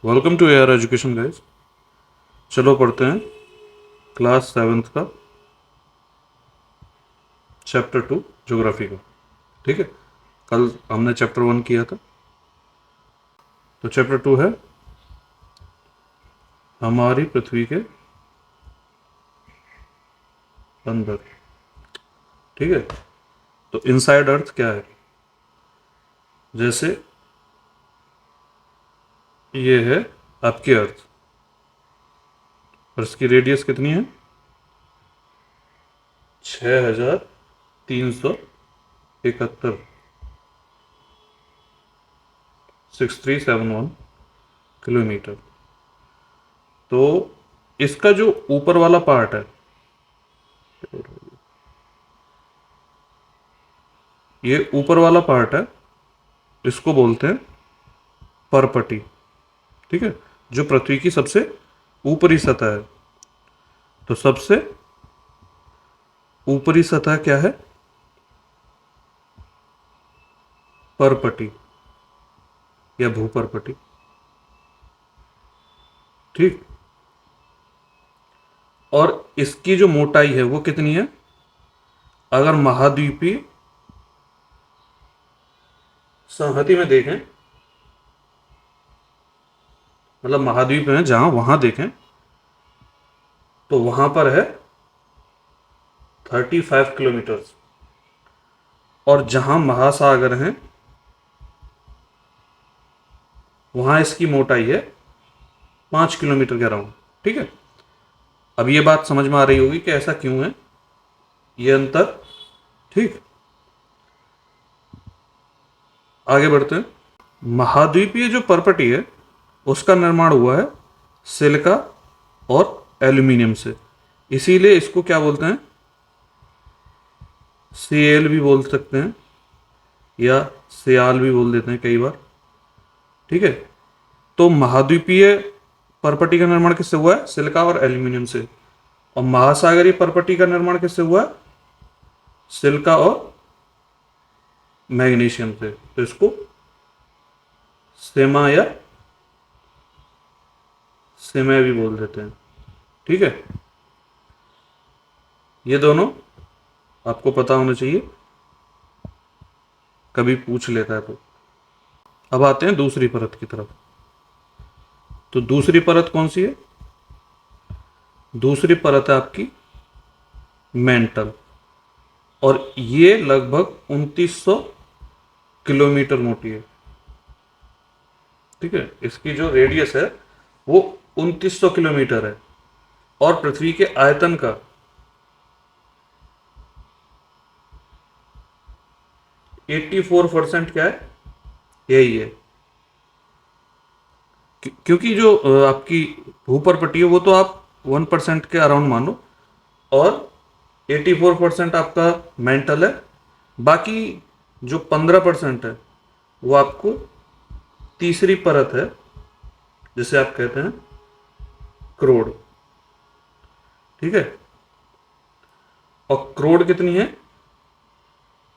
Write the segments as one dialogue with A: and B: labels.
A: Welcome to AR education guys. चलो पढ़ते हैं क्लास 7th का चैप्टर 2 ज्योग्राफी का। ठीक है, कल हमने चैप्टर 1 किया था, तो चैप्टर 2 है हमारी पृथ्वी के अंदर। ठीक है, तो इनसाइड अर्थ क्या है? जैसे ये है आपकी अर्थ और इसकी रेडियस कितनी है? 6371 6371 किलोमीटर। तो इसका जो ऊपर वाला पार्ट है, ये ऊपर वाला पार्ट है, इसको बोलते हैं परपटी। ठीक है, जो पृथ्वी की सबसे ऊपरी सतह है। तो सबसे ऊपरी सतह क्या है? परपटी या भूपरपटी। ठीक, और इसकी जो मोटाई है वो कितनी है? अगर महाद्वीपीय संहति में देखें, मतलब महाद्वीप है जहां, वहां देखें तो वहां पर है 35 किलोमीटर। और जहां महासागर हैं वहां इसकी मोटाई है 5 किलोमीटर के अराउंड। ठीक है, अब ये बात समझ में आ रही होगी कि ऐसा क्यों है, ये अंतर। ठीक, आगे बढ़ते हैं। महाद्वीपीय जो परपटी है उसका निर्माण हुआ है सिलिका और एल्यूमिनियम से, इसीलिए इसको क्या बोलते हैं? सीएल भी बोल सकते हैं या सियाल भी बोल देते हैं कई बार। ठीक है, तो महाद्वीपीय परपटी का निर्माण किससे हुआ है? सिलिका और एल्यूमिनियम से। और महासागरीय परपटी का निर्माण किससे हुआ है? सिलिका और मैग्नीशियम से। तो इसको सेमा या सेमे भी बोल देते हैं। ठीक है, ये दोनों आपको पता होना चाहिए, कभी पूछ लेता है तो। अब आते हैं दूसरी परत की तरफ। तो दूसरी परत कौन सी है? दूसरी परत है आपकी मेंटल, और ये लगभग 2900 किलोमीटर मोटी है। ठीक है, इसकी जो रेडियस है वो 2900 किलोमीटर है, और पृथ्वी के आयतन का 84% क्या है? यही है। क्योंकि जो आपकी भूपरपटी है वो तो आप 1% के अराउंड मानो, और 84% आपका मेंटल है। बाकी जो 15% है वो आपको तीसरी परत है, जिसे आप कहते हैं क्रोड। ठीक है, और क्रोड कितनी है?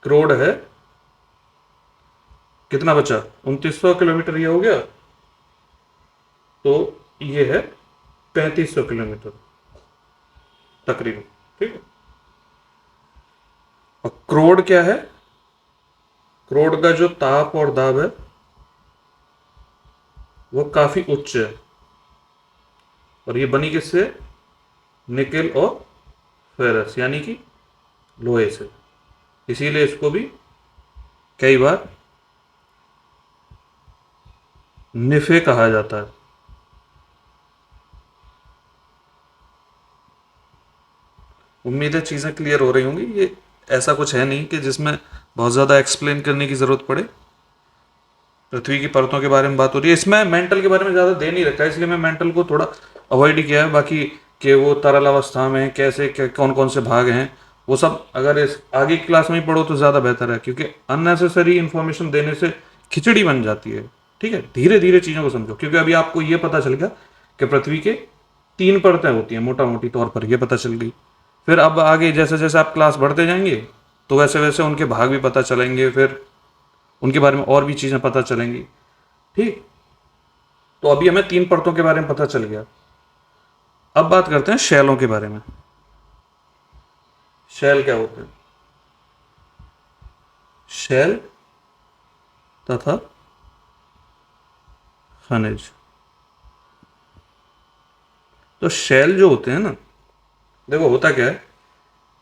A: क्रोड है, कितना बचा? 2900 किलोमीटर ये हो गया, तो ये है 3500 किलोमीटर तकरीबन। ठीक है, और क्रोड क्या है? क्रोड का जो ताप और दाब है वो काफी उच्च है, और ये बनी किससे? निकेल और फेरस यानी कि लोहे से। इसीलिए इसको भी कई बार निफे कहा जाता है। उम्मीद है चीज़ें क्लियर हो रही होंगी। ये ऐसा कुछ है नहीं कि जिसमें बहुत ज़्यादा एक्सप्लेन करने की ज़रूरत पड़े। पृथ्वी की परतों के बारे में बात हो रही है, इसमें मेंटल के बारे में ज़्यादा दे नहीं रखा है, इसलिए मैं मेंटल को थोड़ा अवॉइड ही किया है। बाकी कि वो तरल अवस्था में कैसे कौन कौन से भाग हैं, वो सब अगर इस आगे की क्लास में ही पढ़ो तो ज़्यादा बेहतर है, क्योंकि अननेसेसरी इन्फॉर्मेशन देने से खिचड़ी बन जाती है। ठीक है, धीरे धीरे चीज़ों को समझो, क्योंकि अभी आपको ये पता चल गया कि पृथ्वी के 3 परतें होती हैं मोटा मोटी तौर पर, ये पता चल गई। फिर अब आगे जैसे जैसे आप क्लास बढ़ते जाएंगे तो वैसे वैसे उनके भाग भी पता चलेंगे, फिर उनके बारे में और भी चीज़ें पता चलेंगी। ठीक, तो अभी हमें 3 परतों के बारे में पता चल गया। अब बात करते हैं शैलों के बारे में। शैल क्या होते हैं? शैल तथा खनिज। तो शैल जो होते हैं ना, देखो होता क्या है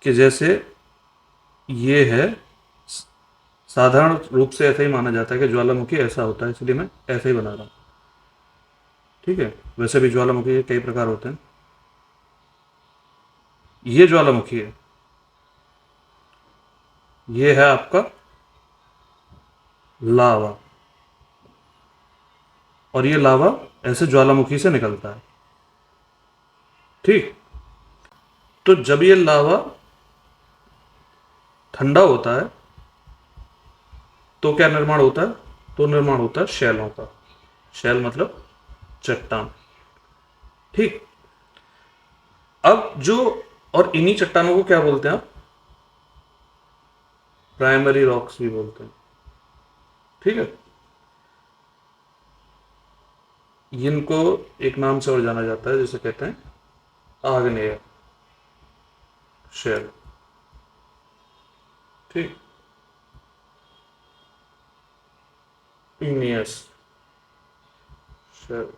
A: कि जैसे ये है, साधारण रूप से ऐसा ही माना जाता है कि ज्वालामुखी ऐसा होता है, इसलिए मैं ऐसे ही बना रहा हूं। ठीक है, वैसे भी ज्वालामुखी के कई प्रकार होते हैं। ये ज्वालामुखी है, ये है आपका लावा, और ये लावा ऐसे ज्वालामुखी से निकलता है। ठीक, तो जब ये लावा ठंडा होता है तो क्या निर्माण होता है? तो निर्माण होता है शैलों का। शैल मतलब चट्टान। ठीक, अब जो, और इन्हीं चट्टानों को क्या बोलते हैं आप? प्राइमरी रॉक्स भी बोलते हैं। ठीक है, इनको एक नाम से और जाना जाता है जिसे कहते हैं आग्नेय शैल। ठीक, igneous शैल,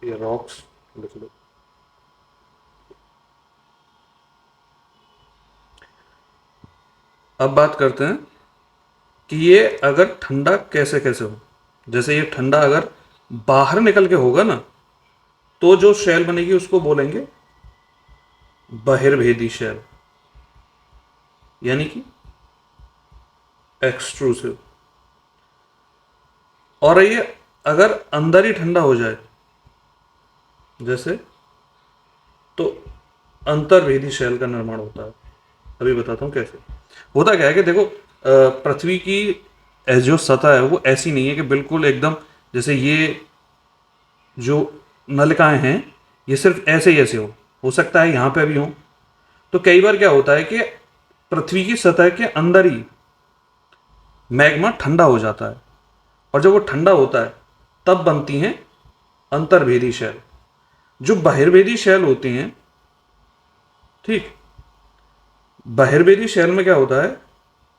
A: ये रॉक्स लिख लो। अब बात करते हैं कि ये अगर ठंडा कैसे कैसे हो। जैसे ये ठंडा अगर बाहर निकल के होगा ना, तो जो शैल बनेगी उसको बोलेंगे बहिर्भेदी शैल, यानी कि एक्सट्रूसिव। और ये अगर अंदर ही ठंडा हो जाए जैसे, तो अंतर्वेदी शैल का निर्माण होता है। अभी बताता हूं कैसे। होता क्या है कि देखो, पृथ्वी की जो सतह है वो ऐसी नहीं है कि बिल्कुल एकदम, जैसे ये जो नलिकाएं हैं ये सिर्फ ऐसे ही ऐसे हो सकता है यहां पे भी हो। तो कई बार क्या होता है कि पृथ्वी की सतह के अंदर ही मैग्मा ठंडा हो जाता है, और जब वो ठंडा होता है तब बनती हैं अंतर्भेदी शैल। जो बहिर्भेदी शैल होती हैं, ठीक, बहिर्भेदी शैल में क्या होता है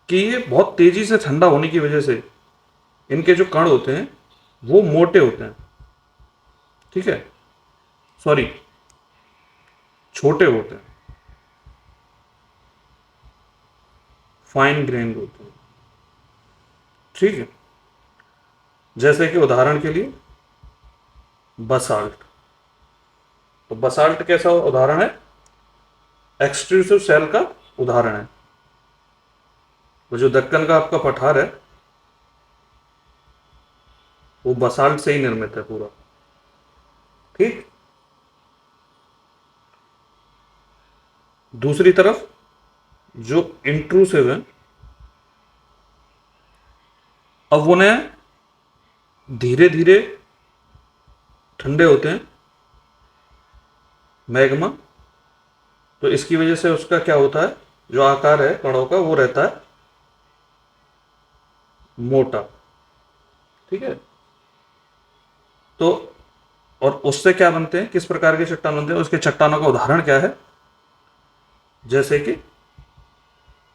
A: कि ये बहुत तेजी से ठंडा होने की वजह से इनके जो कण होते हैं वो मोटे होते हैं। ठीक है, सॉरी, छोटे होते हैं, फाइन ग्रेन होते हैं। ठीक है, जैसे कि उदाहरण के लिए बसाल्ट। तो बसाल्ट कैसा उदाहरण है? एक्सट्रूसिव शैल का उदाहरण है। वो जो दक्कन का आपका पठार है वो बसाल्ट से ही निर्मित है पूरा। ठीक, दूसरी तरफ जो इंट्रूसिव है, अब उन्हें धीरे धीरे ठंडे होते हैं मैग्मा, तो इसकी वजह से उसका क्या होता है, जो आकार है कणों का वो रहता है मोटा। ठीक है, तो और उससे क्या बनते हैं, किस प्रकार के चट्टान बनते हैं, उसके चट्टानों का उदाहरण क्या है? जैसे कि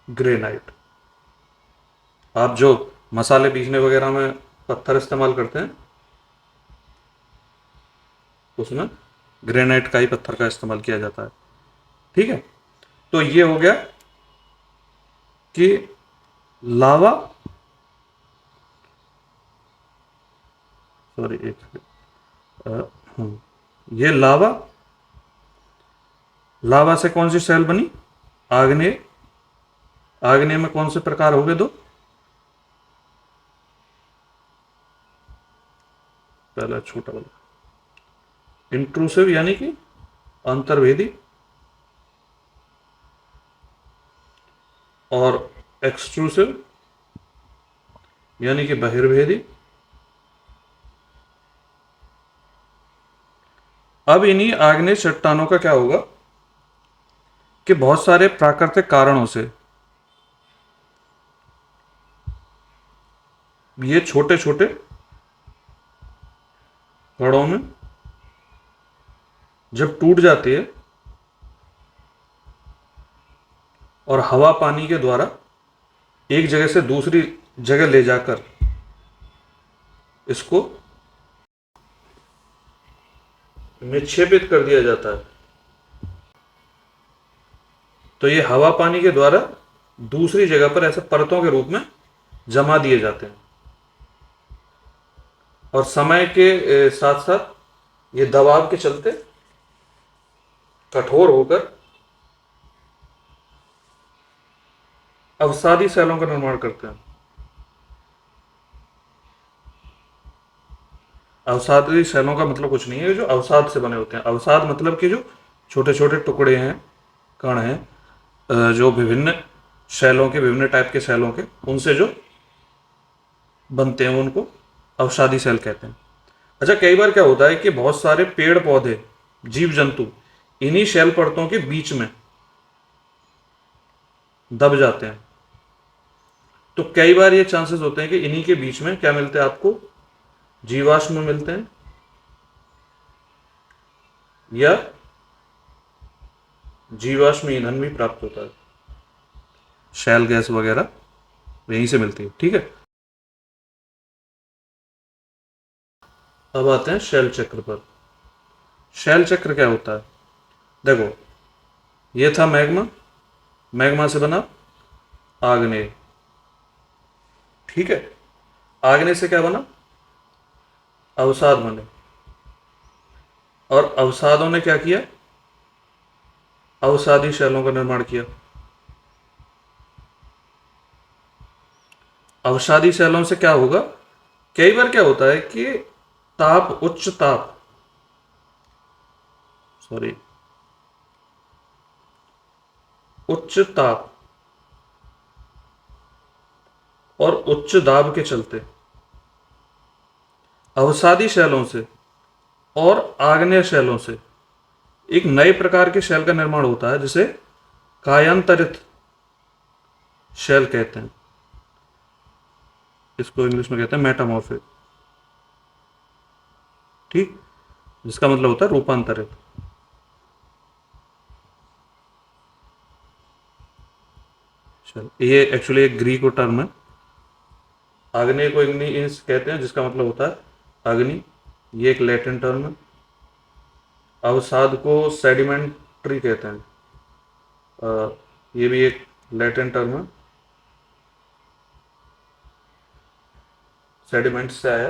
A: ग्रेनाइट। आप जो मसाले पीसने वगैरह में पत्थर इस्तेमाल करते हैं उसमें ग्रेनाइट का ही पत्थर का इस्तेमाल किया जाता है। ठीक है, तो ये हो गया कि लावा, सॉरी एक ये लावा, लावा से कौन सी सेल बनी? आग्नेय। आग्नेय में कौन से प्रकार हो गए? दो, पहला छोटा वाला इंट्रूसिव यानी कि अंतर्वेदी, और एक्सट्रूसिव यानी कि बहिर्भेदी। अब इन्हीं आग्नेय चट्टानों का क्या होगा कि बहुत सारे प्राकृतिक कारणों से ये छोटे छोटे कणों में जब टूट जाती है और हवा पानी के द्वारा एक जगह से दूसरी जगह ले जाकर इसको निक्षेपित कर दिया जाता है, तो ये हवा पानी के द्वारा दूसरी जगह पर ऐसे परतों के रूप में जमा दिए जाते हैं और समय के साथ साथ ये दबाव के चलते कठोर होकर अवसादी सेलों का निर्माण करते हैं। अवसादी सेलों का मतलब कुछ नहीं है, जो अवसाद से बने होते हैं। अवसाद मतलब कि जो छोटे छोटे टुकड़े हैं, कण हैं, जो विभिन्न शैलों के, विभिन्न टाइप के शैलों के, उनसे जो बनते हैं उनको अवसादी सेल कहते हैं। अच्छा, कई बार क्या होता है कि बहुत सारे पेड़ पौधे, जीव जंतु इन्हीं शैल परतों के बीच में दब जाते हैं, तो कई बार ये चांसेस होते हैं कि इन्हीं के बीच में क्या मिलते हैं आपको, जीवाश्म मिलते हैं या जीवाश्म ईंधन भी प्राप्त होता है। शैल गैस वगैरह यहीं से मिलती है। ठीक है, अब आते हैं शैल चक्र पर। शैल चक्र क्या होता है? देखो, ये था मैग्मा, मैग्मा से बना आग्नेय। ठीक है, आग्नेय से क्या बना? अवसाद बने, और अवसादों ने क्या किया? अवसादी शैलों का निर्माण किया। अवसादी शैलों से क्या होगा? कई बार क्या होता है कि ताप, उच्च ताप, सॉरी, उच्च ताप और उच्च दाब के चलते अवसादी शैलों से और आग्नेय शैलों से एक नए प्रकार के शैल का निर्माण होता है, जिसे कायांतरित शैल कहते हैं। इसको इंग्लिश में कहते हैं मेटामॉर्फिक। ठीक, जिसका मतलब होता है रूपांतरित। चल, ये एक्चुअली एक ग्रीक टर्म है। आग्नेय को इग्निस कहते हैं, जिसका मतलब होता है अग्नि। ये एक लैटिन टर्म है। अवसाद को सेडिमेंट्री कहते हैं। ये भी एक लैटिन टर्म है, सेडिमेंट से आया,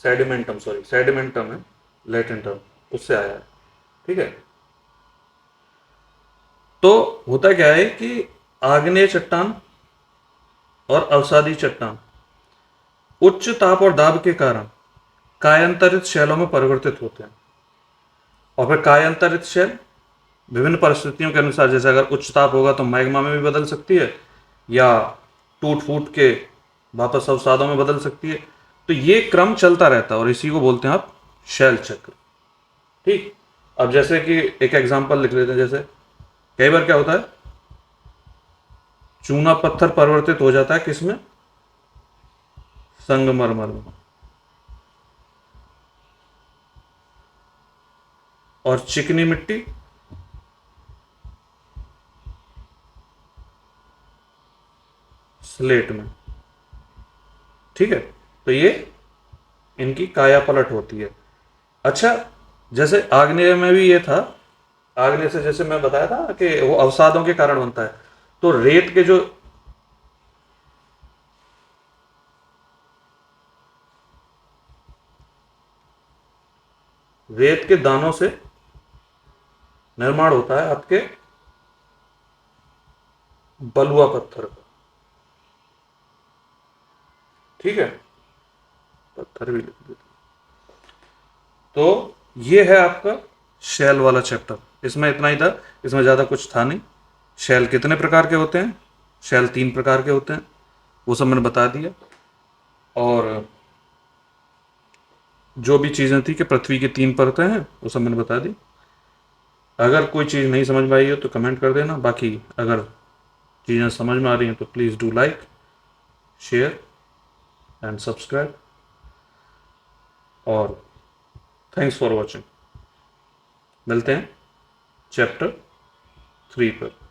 A: सेडिमेंटम, सॉरी, सेडिमेंटम है लैटिन टर्म, उससे आया है। ठीक है, तो होता क्या है कि आग्नेय चट्टान और अवसादी चट्टान उच्च ताप और दाब के कारण कायांतरित शैलों में परिवर्तित होते हैं। और फिर कायांतरित शैल विभिन्न परिस्थितियों के अनुसार, जैसे अगर उच्च ताप होगा तो मैग्मा में भी बदल सकती है, या टूट फूट के वापस अवसादों में बदल सकती है। तो ये क्रम चलता रहता है और इसी को बोलते हैं आप शैल चक्र। ठीक, अब जैसे कि एक एग्जांपल लिख लेते हैं। जैसे कई बार क्या होता है, चूना पत्थर परिवर्तित हो जाता है किसमें? संगमरमर में। और चिकनी मिट्टी स्लेट में। ठीक है, तो ये इनकी काया पलट होती है। अच्छा, जैसे आग्नेय में भी ये था, आग्नेय से जैसे मैं बताया था कि वो अवसादों के कारण बनता है, तो रेत के जो रेत के दानों से निर्माण होता है आपके बलुआ पत्थर का। ठीक है, पत्थर भी लिख देते। तो ये है आपका शैल वाला चैप्टर। इसमें इतना ही था, इसमें ज़्यादा कुछ था नहीं। शैल कितने प्रकार के होते हैं? शैल 3 प्रकार के होते हैं, वो सब मैंने बता दिया। और जो भी चीज़ें थी कि पृथ्वी की 3 परतें हैं, वो सब मैंने बता दी। अगर कोई चीज़ नहीं समझ में आई हो तो कमेंट कर देना। बाकी अगर चीज़ें समझ में आ रही हैं तो please do like, share and subscribe. और थैंक्स फॉर वॉचिंग। मिलते हैं चैप्टर 3 पर।